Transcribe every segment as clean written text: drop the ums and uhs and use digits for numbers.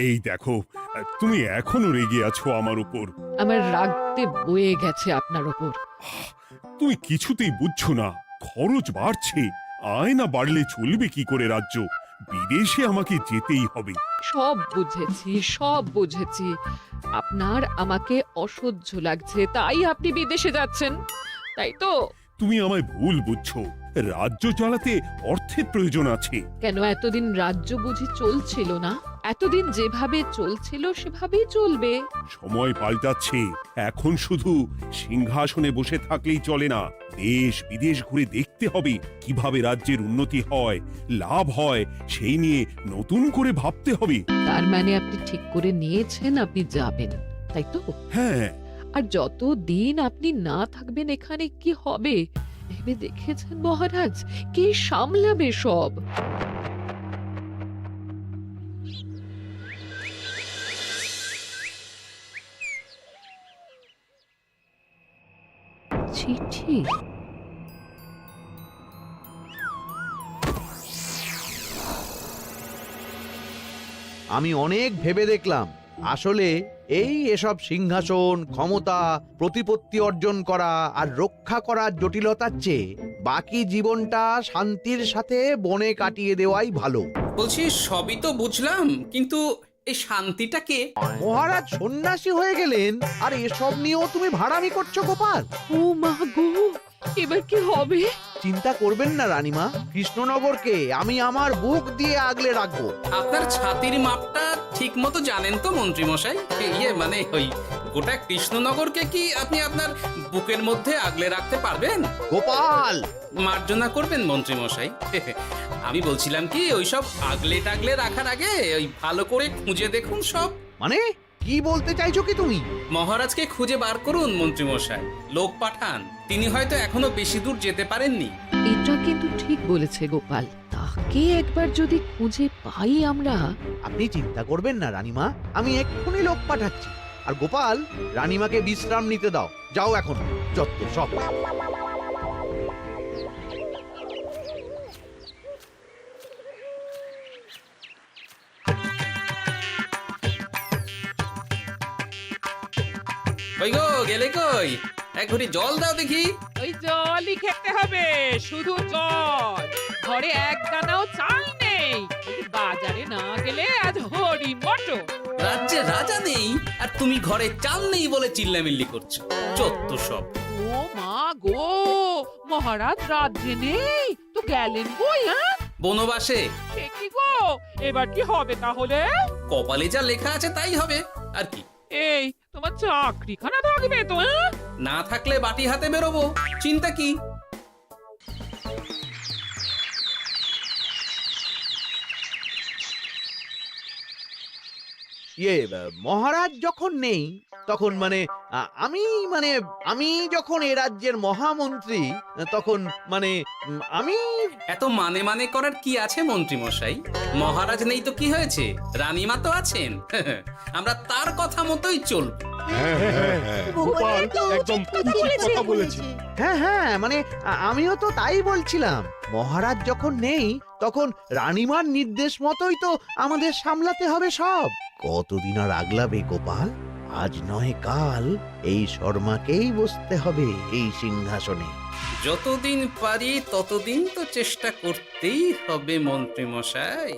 এই দেখো, তুমি এখনো রেগে আছো আমার উপর। আমার রাগতে বয়ে গেছে আপনার ওপর। তুমি কিছুতেই বুঝছো না, খরচ বাড়ছে। আয় না বাড়লে চলবে কি করে রাজ্য? বিদেশে আমাকে যেতেই হবে। সব বুঝেছি, সব বুঝেছি। আপনার আমাকে অসহ্য লাগছে, তাই আপনি বিদেশে যাচ্ছেন, তাই তো? তুমি আমায় ভুল বুঝছো। রাজ্য চালাতে অর্থের প্রয়োজন আছে। কেন এতদিন রাজ্য বুঝি চলছিল না? এতদিন যেভাবে চলছিল সেভাবেই চলবে। সময় পাল্টাচ্ছে। এখন শুধু সিংহাসনে বসে থাকলেই চলে না, দেশ বিদেশ ঘুরে দেখতে হবে কিভাবে রাজ্যের উন্নতি হয়, লাভ হয়, সেই নিয়ে নতুন করে ভাবতে হবে। তার মানে আপনি ঠিক করে নিয়েছেন আপনি যাবেন, তাই তো? হ্যাঁ। আর যতদিন আপনি না থাকবেন এখানে কি হবে ভেবে দেখেছেন মহারাজ? কে সামলাবে সব? চিঠি? আমি অনেক ভেবে দেখলাম, আসলে এসব সিংহাসন, ক্ষমতা, প্রতিপত্তি অর্জন করা আর রক্ষা করার জটিলতার চেয়ে বাকি জীবনটা শান্তির সাথে বনে কাটিয়ে দেওয়াই ভালো। বলছি সবই তো বুঝলাম, কিন্তু এই শান্তিটাকে মহারাজ সন্ন্যাসী হয়ে গেলেন আর এসব নিয়েও তুমি ভাড়ামি করছো গোপাল? ও মা গো, এবার কি হবে? চিন্তা করবেন না রানীমা, কৃষ্ণনগরকে আমি আমার বুক দিয়ে আগলে রাখবো। আপনার ছাতির মাপটা ঠিক মতো জানেন তো মন্ত্রী মশাই? মানে ওই গোটা কৃষ্ণনগরকে কি আপনি আপনার বুকের মধ্যে আগলে রাখতে পারবেন? গোপাল! মার্জনা করবেন মন্ত্রী মশাই। আমি বলছিলাম কি, ওইসব আগলে টাগলে রাখার আগে ওই ভালো করে খুঁজে দেখুন সব। মানে কি বলতে চাইছো কি তুমি? মহারাজকে খুঁজে বার করুন মন্ত্রী মশাই, লোক পাঠান। তিনি হয়তো এখনো বেশি দূর যেতে পারেননি। এটা কিন্তু ঠিক বলেছে গোপাল, তাকে একবার যদি খুঁজে পাই আমরা। আপনি চিন্তা করবেন না রানীমা, আমি এক্ষুনি লোক পাঠাচ্ছি। আর গোপাল, রানীমাকে বিশ্রাম নিতে দাও। যাও এখন, যত সব। কই গো, গেলে কই? এক ঘটি জল দাও দেখি। ওই জলই খেতে হবে, শুধু জল। ঘরে এক দানাও চাল নেই। যদি বাজারে না গেলে আজ হরি মটর। রাজ্যে রাজা নেই আর তুমি ঘরে চাল নেই বলে চিল্লামিল্লি করছো, চত্ব সব। ও মা গো, মহারাজ রাজ্যে নেই তো গেলেন কই? হ্যাঁ, বনবাসে। সে কি গো, এবার কি হবে তাহলে? কপালে যা লেখা আছে তাই হবে, আর কি। এই তোমার চাকরিখানা থাকবে তো? হ্যাঁ, না থাকলে বাটি হাতে বেরোবো, চিন্তা কি? মহারাজ যখন নেই তখন আমি আমি যখন এ রাজ্যের মহামন্ত্রী, তখন আমি এত মানে মানে করার কি আছে মন্ত্রী মশাই? মহারাজ নেই তো কি হয়েছে, রানীমা তো আছেন। আমরা তার কথা মতোই চলব। গোপাল একদম উচিত কথা বলেছে। হ্যাঁ হ্যাঁ, আমিও তো তাই বলছিলাম। মহারাজ যখন নেই তখন রানীমার নির্দেশ মতোই তো আমাদের সামলাতে হবে সব। কতদিন আর আগলাবে গোপাল? আজ নয় কাল এই শর্মাকেই বসতে হবে এই সিংহাসনে। যতদিন পারি ততদিন তো চেষ্টা করতেই হবে মন্ত্রী মশাই।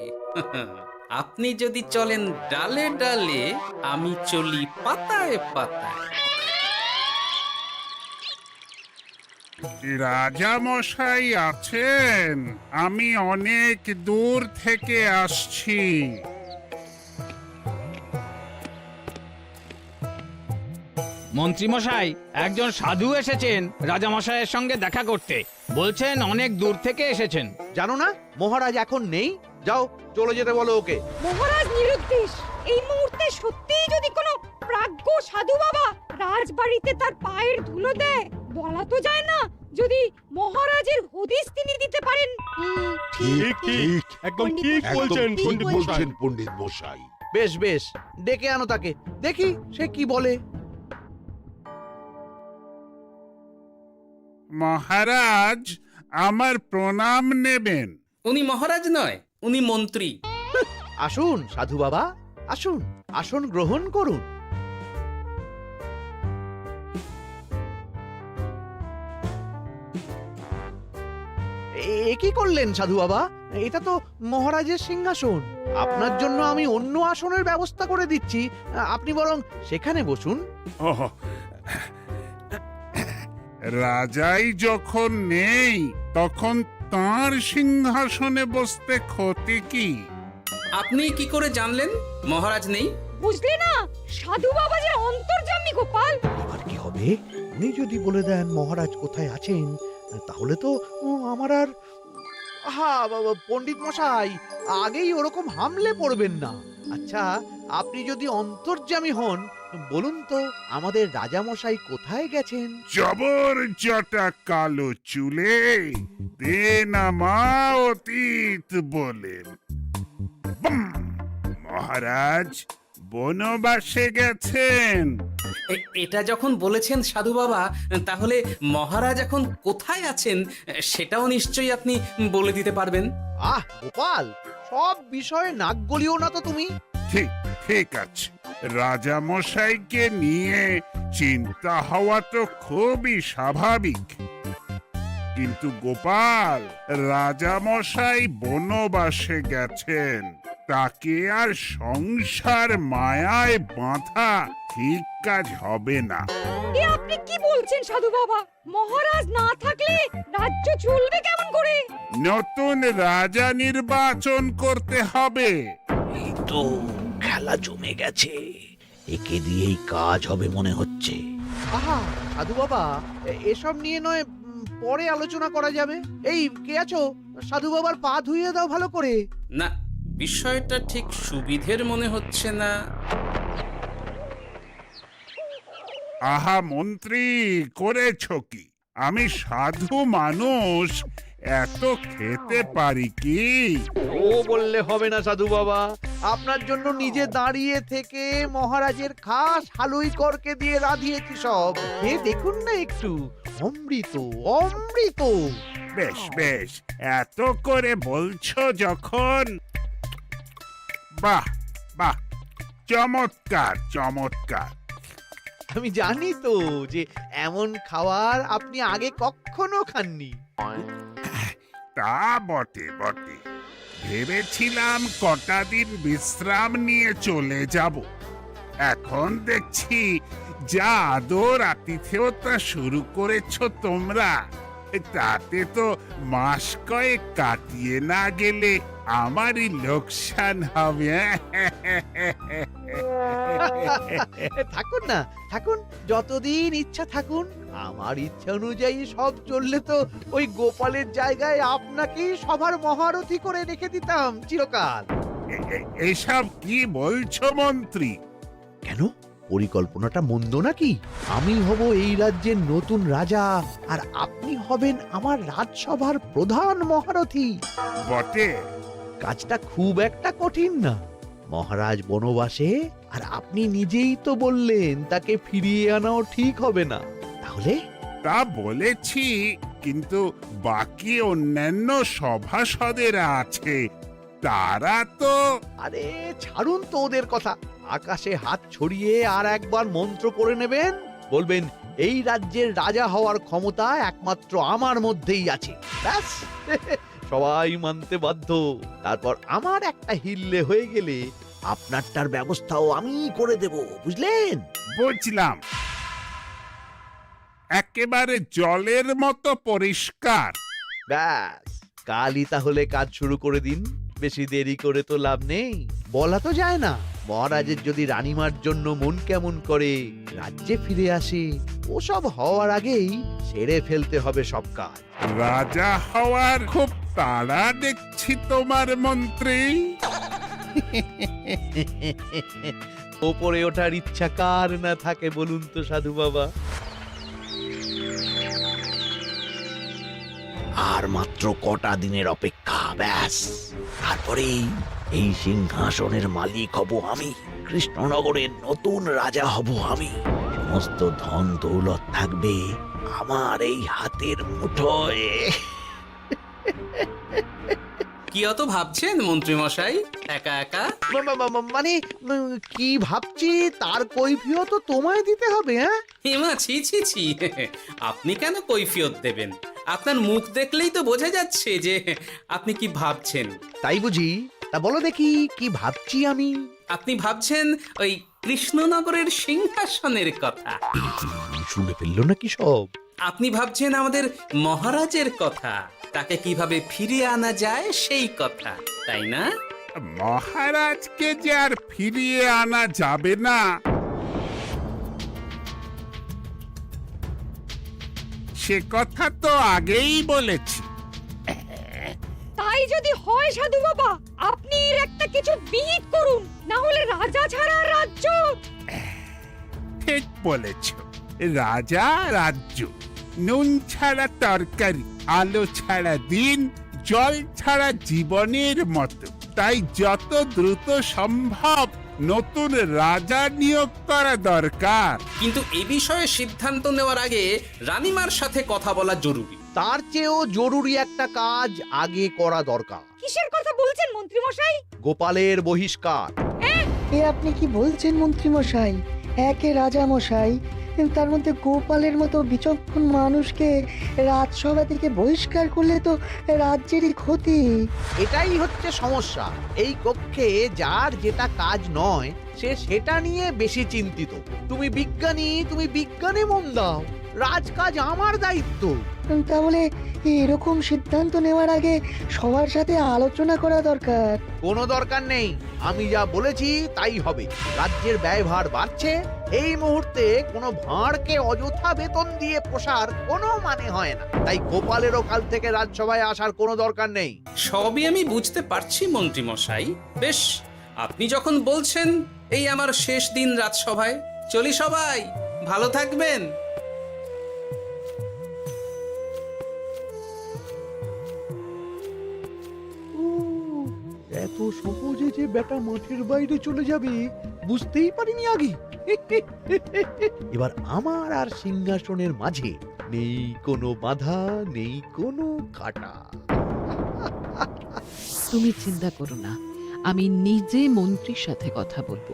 আপনি যদি চলেন ডালে ডালে, আমি চলি পাতায় পাতায়। রাজা মশাই আছেন? আমি অনেক দূর থেকে আসছি। মন্ত্রীমশাই, একজন সাধু এসেছেন রাজামশাইয়ের সঙ্গে দেখা করতে। বলছেন অনেক দূর থেকে এসেছেন। জানো না মহারাজ এখন নেই? যাও, চলে যেতে বলো ওকে। মহারাজ নিরুদ্দেশ। এই মুহূর্তে সত্যিই যদি কোনো প্রাজ্ঞ সাধু বাবা রাজবাড়িতে তার পায়ের ধুলো দেয়, বলা তো যায় না যদি মহারাজের হদিস তিনি দিতে পারেন। ঠিক ঠিক, একদম ঠিক বলছেন পণ্ডিত মশাই। বেশ বেশ, ডেকে আনো তাকে, দেখি সে কি বলে। মহারাজ আমার প্রণাম নেবেন। উনি মহারাজ নয়, উনি মন্ত্রী। আসুন সাধু বাবা, আসুন, আসন গ্রহণ করুন। কি করলেন সাধু বাবা? এটা তো মহারাজের সিংহাসন। আপনার জন্য আমি অন্য আসনের ব্যবস্থা করে দিচ্ছি, আপনি বরং সেখানে বসুন। ওহ, রাজাই যখন নেই তখন তার সিংহাসনে বসতে ক্ষতি কি? আপনি কি করে জানলেন মহারাজ নেই? বুঝলি না, সাধু বাবা যে অন্তর্যামী গোপাল। এবার কি হবে? উনি যদি বলে দেন মহারাজ কোথায় আছেন, তাহলে তো আমার আর পণ্ডিত মশাই, আগেই ওরকম হামলে পড়বেন না। আচ্ছা, আপনি যদি অন্তর্যামী হন, বলুন তো আমাদের রাজা মশাই কোথায় গেছেন? জবর জটা কালো চুলে দেনামা অতীত বলেন। বুম! মহারাজ বনবাসে গেছেন। এটা যখন বলেছেন সাধু বাবা, তাহলে মহারাজ এখন কোথায় আছেন সেটাও নিশ্চয়ই আপনি বলে দিতে পারবেন। গোপাল, সব বিষয়ে নাক গলিও না তো তুমি। ঠিক ঠিক আছে, রাজা মশাইকে নিয়ে চিন্তা হওয়া তো খুবই স্বাভাবিক, কিন্তু গোপাল, রাজা মশাই বনবাসে গেছেন, তাকে আর সংসার মায়ায় বাঁধা ঠিক কাজ হবে না। এ আপনি কি বলছেন সাধু বাবা? মহারাজ না থাকলে রাজ্য চলবে কেমন করে? নতুন রাজা নির্বাচন করতে হবে। এই তো খেলা জমে গেছে, একে দিয়েই কাজ হবে মনে হচ্ছে। সাধু বাবা, এসব নিয়ে নয় পরে আলোচনা করা যাবে। এই কে আছো? সাধু বাবার পা ধুইয়ে দাও ভালো করে। না, বিষয়টা ঠিক সুবিধের মনে হচ্ছে না। আহা মন্ত্রী, করেছ কি? আমি সাধু মানুষ, এত খেতে পারি কি? ও বললে হবে না সাধু বাবা, আপনার জন্য নিজে দাঁড়িয়ে থেকে মহারাজের খাস হালুই করকে দিয়ে রাঁধিয়েছি সব। দেখুন না একটু, অমৃত অমৃত। বেশ বেশ, এত করে বলছো যখন, বাহ বাহ, চমৎকার চমৎকার। আমি জানি তো যে এমন খাবার আপনি আগে কখনো খাননি। তা বটে বটে, ভেবেছিলাম কটা দিন বিশ্রাম নিয়ে চলে যাব। এখন দেখছি যা আদর আতিথেয়তা শুরু করেছ তোমরা, তাতে তো মাস কয়েক কাটিয়ে না গেলে আমারই লোকসান হবে। থাকুন না, থাকুন, যতদিন ইচ্ছা থাকুন। আমার ইচ্ছা অনুযায়ী সব চললে তো ওই গোপালের জায়গায় আপনাকেই সভার মহারথী করে রেখে দিতাম চিরকাল। এসব কি বলছো মন্ত্রী? কেন, পরিকল্পনাটা মন্দ নাকি? আমি হব এই রাজ্যের নতুন রাজা, আর আপনি হবেন আমার রাজসভার প্রধান মহারথী। বটে, কাজটা খুব একটা কঠিন না। মহারাজ বনবাসে, আর আপনি নিজেই তো বললেন তাকে ফিরিয়ে আনাও ঠিক হবে না। তাহলে তা বলেছি, কিন্তু বাকি অন্যান্য সভাসদেরা আছে, তারা তো। আরে ছাড়ুন তো ওদের কথা। আকাশে হাত ছড়িয়ে আর একবার মন্ত্র পড়ে নেবেন, বলবেন এই রাজ্যের রাজা হওয়ার ক্ষমতা একমাত্র আমার মধ্যেই আছে। ব্যাস, সবাই মানতে বাধ্য। তারপর আমার একটা হিল্লে হয়ে গেলে আপনারটার ব্যবস্থাও আমি করে দেব, বুঝলেন? বুঝলাম, একেবারে জলের মতো পরিষ্কার। ব্যাস, কালই তাহলে কাজ শুরু করে দিন। বেশি দেরি করে তো লাভ নেই। বলা তো যায় না, মহারাজের যদি রানীমার জন্য মন কেমন করে, রাজ্যে ফিরে আসে, ওসব হওয়ার আগেই সেরে ফেলতে হবে সব কাজ। রাজা হওয়ার খুব তাড়া দেখছি তোমার মন্ত্রী। ওপরে ওঠার ইচ্ছা কার না থাকে বলুন তো সাধু বাবা? আর মাত্র কটা দিনের অপেক্ষা, ব্যাস, তারপরেই এই সিংহাসনের মালিক হব আমি। কৃষ্ণনগরের নতুন রাজা হব আমি। সমস্ত ধন দৌলত থাকবে আমার এই হাতের মুঠোয়। কি অত ভাবছেন মন্ত্রী মশাই একা একা? মানে কি ভাবছি তার কৈফিয়ত তো তোমায় দিতে হবে, হ্যাঁ? হিমা ছি ছি ছি, আপনি কেন কৈফিয়ত দেবেন? আপনার মুখ দেখলেই তো বোঝা যাচ্ছে যে আপনি কি ভাবছেন। তাই বুঝি? তা বলো দেখি কি ভাবছি আমি। আপনি ভাবছেন ওই কৃষ্ণনগরের সিংহাসনের কথা। শুনে ফেললো নাকি সব? আপনি ভাবছেন আমাদের মহারাজের কথা, তাকে কিভাবে ফিরিয়ে আনা যায় সেই কথা, তাই না? মহারাজকে যে আর ফিরিয়ে আনা যাবে না, সে কথা তো আগেই বলেছি। তাই যদি হয় সাধু বাবা, আপনি এর একটা কিছু বিহিত করুন, না হলে রাজা ছাড়া রাজ্য। ঠিক বলেছ, রাজা রাজ্য, নুন ছাড়া তরকারি, আলো ছাড়া দিন, জল ছাড়া জীবনের মতো। তাই যত দ্রুত সম্ভব নতুন রাজা নিয়োগ করা দরকার। কিন্তু এ বিষয়ে সিদ্ধান্ত নেওয়ার আগে রানীমার সাথে কথা বলা জরুরি। তার চেয়েও জরুরি একটা কাজ আগে করা দরকার। কিসের কথা বলছেন মন্ত্রী মশাই? গোপালের বহিষ্কার। এ আপনি কি বলছেন মন্ত্রী মশাই? একে রাজা মশাই, তার মধ্যে গোপালের মতো বিচক্ষণ মানুষকে রাজসভা থেকে বহিষ্কার করলে তো রাজ্যেরই ক্ষতি। এটাই হচ্ছে সমস্যা। এই কক্ষে যার যেটা কাজ নয় সে সেটা নিয়ে বেশি চিন্তিত। তুমি বিজ্ঞানে মন দাও, রাজকাজ আমার দায়িত্ব। তাহলে এরকম সিদ্ধান্ত নেওয়ার আগে সবার সাথে আলোচনা করা দরকার। কোনো দরকার নেই, আমি যা বলেছি তাই হবে। রাজ্যের ব্যয়ভার বাড়ছে, এই মুহূর্তে কোনো ভাঁড়কে অযথা বেতন দিয়ে পোষার কোনো মানে হয় না। তাই গোপালেরও কাল থেকে রাজসভায় আসার কোনো দরকার নেই। সবই আমি বুঝতে পারছি মন্ত্রী মশাই। বেশ, আপনি যখন বলছেন, এই আমার শেষ দিন রাজসভায়, চলি সবাই, ভালো থাকবেন। এত সহজে যে বেটা মাঠের বাইরে চলে যাবে বুঝতেই পারিনি আগে। এবার আমার আর সিংহাসনের মাঝে নেই কোনো বাধা, নেই কোনো কাটা। তুমি চিন্তা করো না, আমি নিজে মন্ত্রীর সাথে কথা বলবো।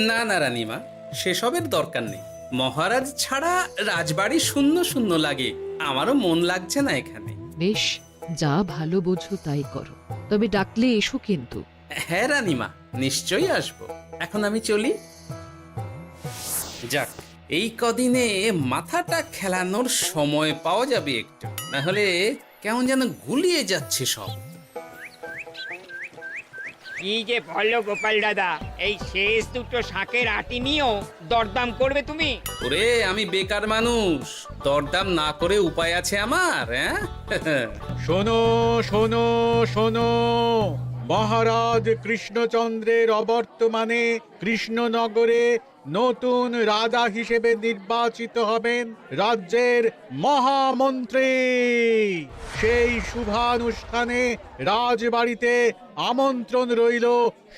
না না রানীমা, সেসবের দরকার নেই। মহারাজ ছাড়া রাজবাড়ি শূন্য শূন্য লাগে, আমারও মন লাগছে না এখানে। বেশ, যা ভালো বোঝো তাই করো, তবে ডাকলে এসো কিন্তু। হ্যাঁ রানীমা, নিশ্চয়ই আসবো। এখন আমি চলি। যাক, এই কদিনে মাথাটা খেলানোর সময় পাওয়া যাবে একটু, না হলে কেমন যেন গুলিয়ে যাচ্ছে সব। কি যে বললো গোপাল দাদা, এই শেষ দুটো শাকের আটি নিয়েও দরদাম করবে তুমি? ওরে, আমি বেকার মানুষ, দরদাম না করে উপায় আছে আমার? হ্যাঁ শোনো শোনো শোনো, মহারাজ কৃষ্ণচন্দ্রের অবর্তমানে কৃষ্ণনগরে নতুন রাজা হিসেবে নির্বাচিত হবেন রাজ্যের মহামন্ত্রী। সেই শুভানুষ্ঠানে রাজবাড়িতে আমন্ত্রণ রইল।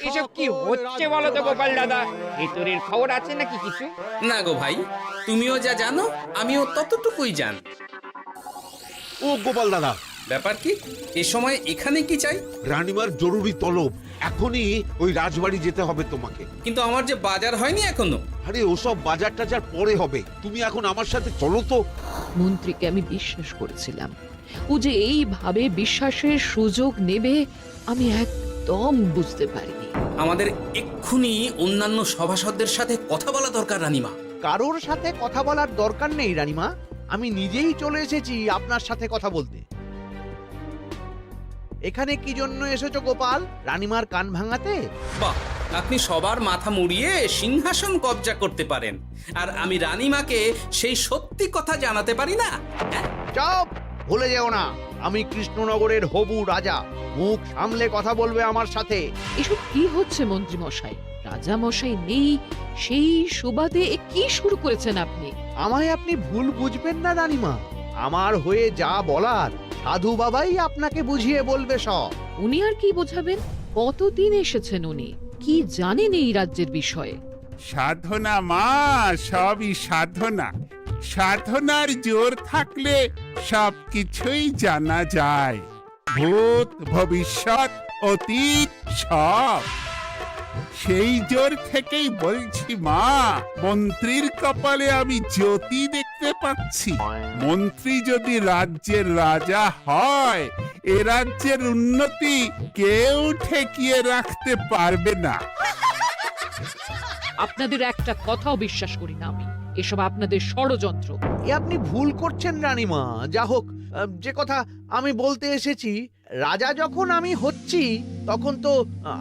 এসব কি হচ্ছে বলো তো গোপাল দাদা? ভেতরের খবর আছে নাকি কিছু? না গো ভাই, তুমিও যা জানো আমিও ততটুকুই জানি। ও গোপাল দাদা, ব্যাপার কি? এ সময় এখানে কি চাই? রানীমার জরুরি তলব, এখনই ওই রাজবাড়ি যেতে হবে তোমাকে। কিন্তু আমার যে বাজার হয়নি এখনো। আরে ওসব বাজার টাজার পরে হবে, তুমি এখন আমার সাথে চলো তো। মন্ত্রীকে আমি বিশ্বাস করেছিলাম, ও যে এইভাবে বিশ্বাসের সুযোগ নেবে আমি একদম বুঝতে পারিনি। আমাদের এক্ষুনি অন্যান্য সভাসদদের সাথে কথা বলা দরকার রানীমা। কারোর সাথে কথা বলার দরকার নেই রানীমা, আমি নিজেই চলে এসেছি আপনার সাথে কথা বলতে। এখানে কি জন্য এসেছো গোপাল? রানীমার কান ভাঙাতে? বাহ, আপনি সবার মাথা মুড়িয়ে সিংহাসন কবজা করতে পারেন, আর আমি রানীমাকে সেই সত্যি কথা জানাতে পারি না? চুপ! ভুলে যেও না, আমি কৃষ্ণনগরের হবু রাজা। মুখ সামলে কথা বলবে আমার সাথে। এসব কি হচ্ছে মন্ত্রী মশাই? রাজা মশাই নেই, সেই সুবাদে এ কি শুরু করেছেন আপনি? আমায় আপনি ভুল বুঝবেন না রানীমা, আমার হয়ে যা বলার সাধু বাবাই আপনাকে বুঝিয়ে বলবে সব। উনি আর কি বোঝাবেন? কতদিন এসেছেন উনি, কি জানেন এই রাজ্যের বিষয়ে? সাধনা মা, সবই সাধনা। সাধনার জোর থাকলে সবকিছুই জানা যায়। ভূত ভবিষ্যৎ অতীত সব। সেই জোর থেকেই বলছি মা, মন্ত্রীর কপালে আমি জ্যোতি দেখতে পাচ্ছি। মন্ত্রী যদি রাজ্যের রাজা হয়, এ রাজ্যের উন্নতি কেউ ঠেকিয়ে রাখতে পারবে না। আপনাদের একটা কথাও বিশ্বাস করি না আমি, এসব আপনাদের ষড়যন্ত্র। এ আপনি ভুল করছেন রানীমা। যা হোক, যে কথা আমি বলতে এসেছি, রাজা যখন আমি হচ্ছি তখন তো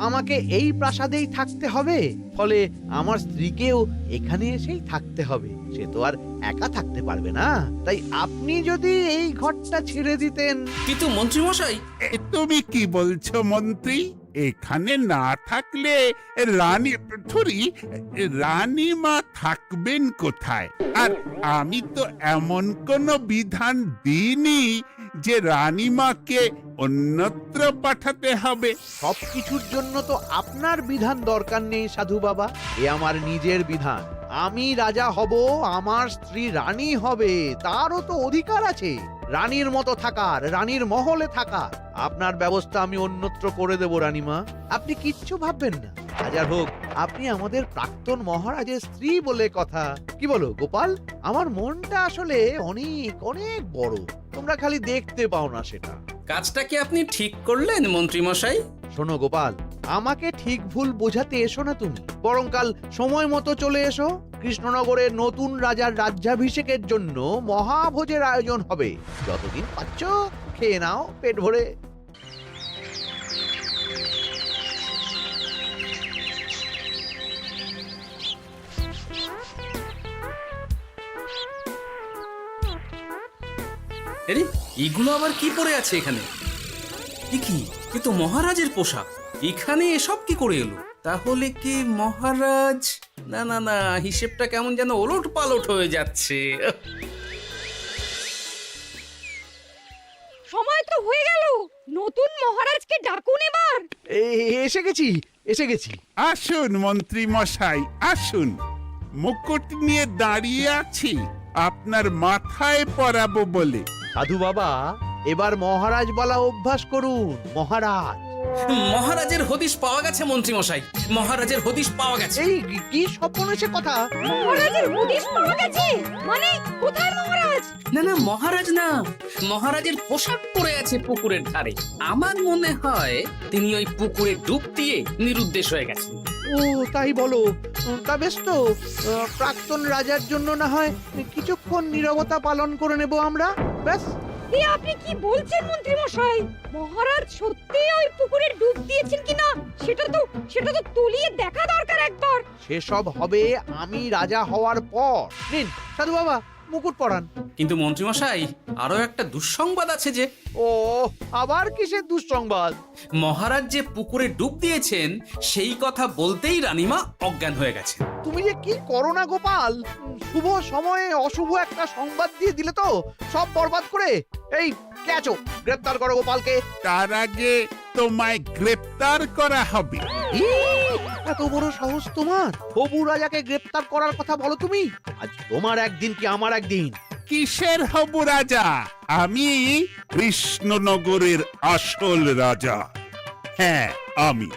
আমাকে এই প্রাসাদেই থাকতে হবে, ফলে আমার স্ত্রীকেও এখানে এসেই থাকতে হবে। সে তো আর একা থাকতে পারবে না, তাই আপনি যদি এই ঘরটা ছেড়ে দিতেন। কিন্তু মন্ত্রীমশাই, তুমি কি বলছো মন্ত্রী? এখানে না থাকলে রানীমা থাকবেন কোথায়? আর আমি তো এমন কোনো বিধান দিইনি যে রানীমাকে অন্যত্র পাঠাতে হবে। সবকিছুর জন্য তো আপনার বিধান দরকার নেই সাধু বাবা, এ আমার নিজের বিধান। আমি রাজা হব, আমার স্ত্রী রানী হবে, তারও তো অধিকার আছে রানীর মতো থাকার, রানীর মহলে থাকার। আপনার ব্যবস্থা আমি অন্যত্র করে দেব রানীমা, আপনি কিচ্ছু ভাববেন না। হাজার হোক আপনি আমাদের প্রাক্তন মহারাজের স্ত্রী বলে কথা। কি বলো গোপাল? আমার মনটা আসলে অনেক অনেক বড়, তোমরা খালি দেখতে পাও না সেটা। কাজটা কি আপনি ঠিক করলেন মন্ত্রীমশাই? শোনো গোপাল, আমাকে ঠিক ভুল বোঝাতে এসো না তুমি, বরং কাল সময় মতো চলে এসো। কৃষ্ণনগরের নতুন রাজার রাজ্যাভিষেকের জন্য মহাভোজের আয়োজন হবে। যতদিন পাচ্ছ খেয়ে নাও পেট ভরে। আরে এগুলো আবার কি পরে আছে এখানে? কি এ তো মহারাজের পোশাক, এখানে এসব কি করে এলো? তাহলে কি মহারাজ? না না না, হিসেবটা কেমন যেন ওলট পালট হয়ে যাচ্ছে। সময় তো হয়ে গেল, নতুন মহারাজকে ডাকুন এবার। এসে গেছি, এসে গেছি। আসুন মন্ত্রী মশাই, আসুন। মুকুট নিয়ে দাঁড়িয়ে আছি আপনার মাথায় পরাবো বলে। সাধু বাবা, এবার মহারাজ বলা অভ্যাস করুন। মহারাজ। মহারাজের হদিশ পাওয়া গেছে মন্ত্রীমশাই, মহারাজের হদিশ পাওয়া গেছে। এই কি সর্বনাশে কথা! মহারাজের হদিশ পাওয়া গেছে মানে কোথায় মহারাজ? না না, মহারাজ না, মহারাজের পোশাক পরে আছে পুকুরের ধারে। আমার মনে হয় তিনি ওই পুকুরে ডুব দিয়ে নিরুদ্দেশ হয়ে গেছেন। ও তাই বলো? তা বেশ তো, প্রাক্তন রাজার জন্য না হয় কিছুক্ষণ নীরবতা পালন করে নেব আমরা, ব্যাস। এ আপনি কি বলছেন মন্ত্রী মশাই? মহারাজ সত্যি ওই পুকুরে ডুব দিয়েছেন কিনা সেটা তো তুলিয়ে দেখা দরকার একবার। সেসব হবে আমি রাজা হওয়ার পর। নিন সাধু বাবা, মুকুট পরান। কিন্তু মন্ত্রীমশাই, আরো একটা দুঃসংবাদ আছে যে। ও আবার কিসের দুঃসংবাদ? মহারাজ যে পুকুরে ডুব দিয়েছেন সেই কথা বলতেই রানীমা অজ্ঞান হয়ে গেছে। তুমি যে কি করো না গোপাল, শুভ সময়ে অশুভ একটা সংবাদ দিয়ে দিলে তো সব বরবাদ করে। এই কে আছো? গ্রেপ্তার করো গোপালকে। তার আগে তোমায় গ্রেপ্তার করা হবে। এত বড় সাহস তোমার? হবু রাজাকে গ্রেপ্তার করার কথা বলো তুমি? আজ তোমার একদিন কি আমার একদিন। কিসের হব রাজা? আমি কৃষ্ণনগরের আসল রাজা। হ্যাঁ, আমি।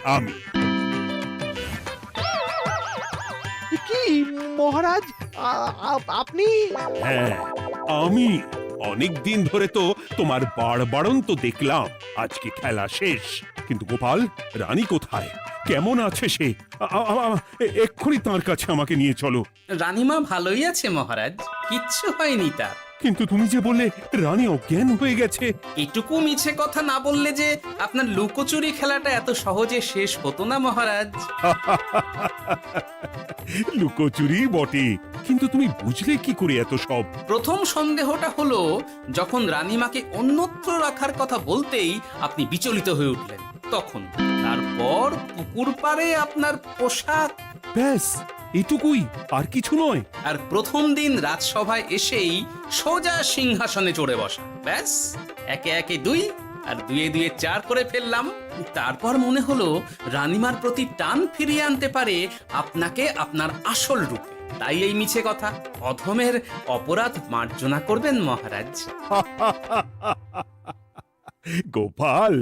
কি মহারাজ, আপনি? হ্যাঁ, আমি। অনেকদিন ধরে তো তোমার বাড়বাড়ন্ত দেখলাম, আজকে খেলা শেষ। কিন্তু গোপাল, রানী কোথায়? কেমন আছে সে? এক্ষুনি তার কাছে আমাকে নিয়ে চলো। রানীমা ভালোই আছে মহারাজ, কিচ্ছু হয়নি তার। কিন্তু তুমি যে বললে রানী অজ্ঞান হয়ে গেছে। এটুকু মিছে কথা না বললে যে আপনার লুকোচুরি খেলাটা এত সহজে শেষ হতো না মহারাজ। লুকোচুরি বটে, কিন্তু তুমি বুঝলে কি করে এত সব? প্রথম সন্দেহটা হলো যখন রানীমাকে অন্যত্র রাখার কথা বলতেই আপনি বিচলিত হয়ে উঠলেন, তখন। তারপর পুকুর পাড়ে আপনার পোশাক। ব্যাস এটুকুই, আর কিছু নয়। আর প্রথম দিন রাজসভায় এসেই সোজা সিংহাসনে চড়ে বসা, ব্যাস। একে একে 2 আর 2 2 4 করে ফেললাম। তারপর মনে হলো রানীমার প্রতি টান ফিরিয়ে আনতে পারে আপনাকে আপনার আসল রূপে। তাই এই মিছে কথা। অধমের অপরাধ মার্জনা করবেন মহারাজ। গোপাল,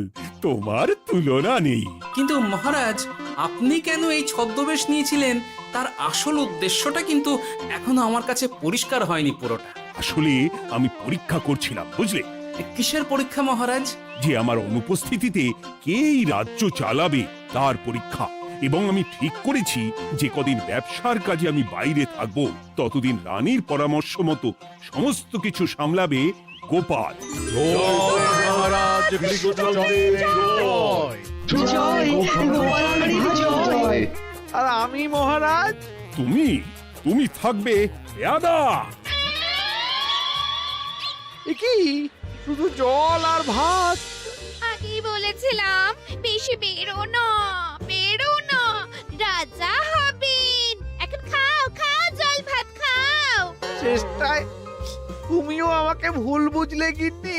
তোমার তুলনা নেই। কিন্তু মহারাজ, আপনি কেন এই ছদ্মবেশ নিয়েছিলেন তার আসল উদ্দেশ্যটা কিন্তু এখনো আমার কাছে পরিষ্কার হয়নি পুরোটা। আসলে আমি পরীক্ষা করছিলাম, বুঝলে, কিসের পরীক্ষা মহারাজ? যে আমার অনুপস্থিতিতে কে এই রাজ্য চালাবে তার পরীক্ষা। এবং আমি ঠিক করেছি যে কদিন ব্যবসার কাজে আমি বাইরে থাকব, ততদিন রানীর পরামর্শ মতো সমস্ত কিছু সামলাবে গোপাল। জয় মহারাজ কৃষ্ণচন্দ্রের জয়। আর আমি মহারাজ? তুমি থাকবে পেয়াদা। এ কি শুধু জল আর ভাত? আগেই বলেছিলাম বেশি বেরো না, রাজা হবেন। এখন খাও খাও, জল ভাত খাও। চেষ্টায় তুমিও আমাকে ভুল বুঝলে গিন্নি।